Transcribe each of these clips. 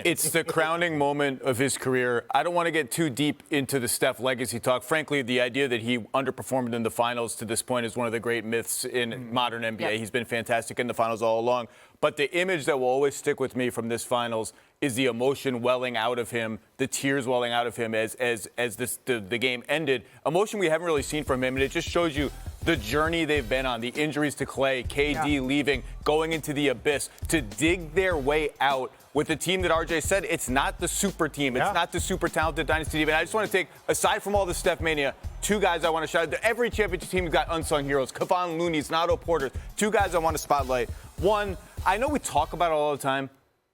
statement. It's the crowning moment of his career. I don't want to get too deep into the Steph legacy talk. Frankly, the idea that he underperformed in the finals to this point is one of the great myths in modern NBA. Yep. He's been fantastic in the finals all along. But the image that will always stick with me from this finals is the emotion welling out of him, the tears welling out of him as the game ended. Emotion we haven't really seen from him, and it just shows you the journey they've been on, the injuries to Clay, KD leaving, going into the abyss, to dig their way out with a team that RJ said, it's not the super team. It's not the super talented dynasty team. And I just want to take, aside from all the Steph mania, two guys I want to shout out. Every championship team has got unsung heroes. Kevon Looney's, Otto Porter. Two guys I want to spotlight. One, I know we talk about it all the time.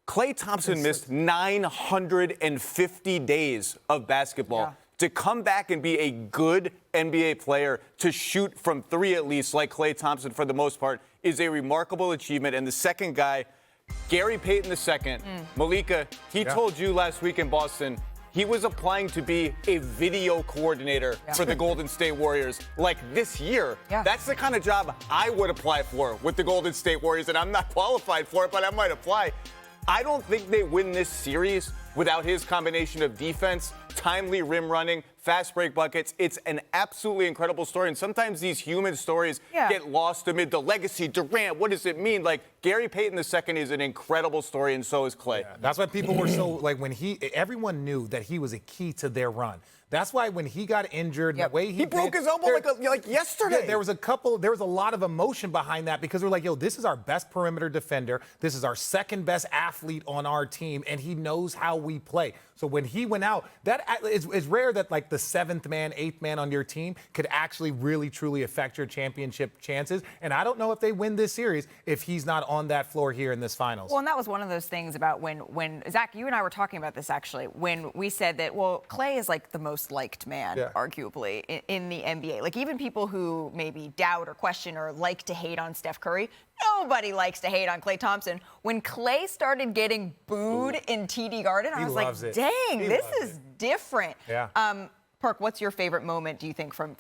Klay Thompson missed 950 days of basketball. Yeah. To come back and be a good NBA player, to shoot from three at least, like Klay Thompson for the most part, is a remarkable achievement. And the second guy, Gary Payton II, Malika, he told you last week in Boston he was applying to be a video coordinator for the Golden State Warriors like this year. Yeah. That's the kind of job I would apply for with the Golden State Warriors, and I'm not qualified for it, but I might apply. I don't think they win this series without his combination of defense, timely rim running, fast break buckets. It's an absolutely incredible story. And sometimes these human stories get lost amid the legacy. Durant, what does it mean? Like, Gary Payton II is an incredible story, and so is Klay. Yeah, that's why people were so, like, everyone knew that he was a key to their run. That's why when he got injured, the way he broke his elbow like yesterday. Yeah, there was a lot of emotion behind that because we're like, yo, this is our best perimeter defender. This is our second best athlete on our team, and he knows how we play. So when he went out, that is rare that like the seventh man, eighth man on your team could actually really, truly affect your championship chances. And I don't know if they win this series if he's not on that floor here in this finals. Well, and that was one of those things about when Zach, you and I were talking about this actually, when we said that, well, Klay is like the most liked man, arguably, in the NBA. Like, even people who maybe doubt or question or like to hate on Steph Curry, nobody likes to hate on Klay Thompson. When Klay started getting booed in TD Garden, I was like, dang, this is different. Yeah. Perk, what's your favorite moment, do you think, from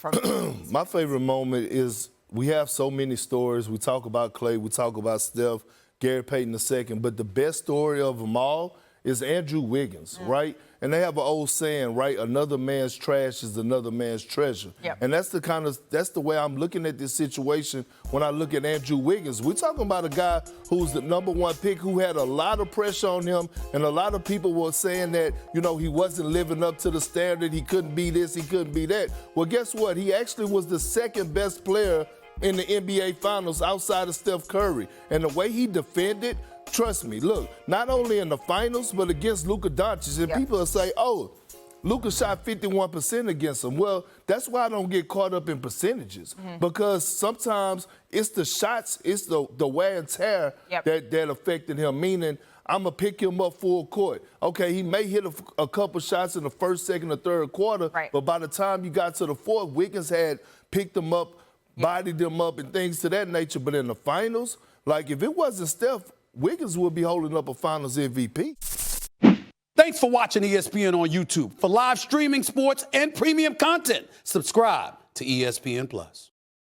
My favorite moment is we have so many stories. We talk about Klay, we talk about Steph, Gary Payton II, but the best story of them all is Andrew Wiggins, right? And they have an old saying, right? Another man's trash is another man's treasure. Yep. And that's the way I'm looking at this situation when I look at Andrew Wiggins. We're talking about a guy who's the #1 pick, who had a lot of pressure on him, and a lot of people were saying that, you know, he wasn't living up to the standard. He couldn't be this, he couldn't be that. Well, guess what? He actually was the second best player in the NBA Finals outside of Steph Curry. And the way he defended, trust me, look, not only in the finals, but against Luka Doncic. And people will say, oh, Luka shot 51% against him. Well, that's why I don't get caught up in percentages. Because sometimes it's the shots, it's the wear and tear that affected him, meaning I'm going to pick him up full court. Okay, he may hit a couple shots in the first, second, or third quarter, but by the time you got to the fourth, Wiggins had picked them up, bodied them up, and things to that nature. But in the finals, like, if it wasn't Steph, Wiggins would be holding up a Finals MVP. Thanks for watching ESPN on YouTube. For live streaming, sports, and premium content, subscribe to ESPN+.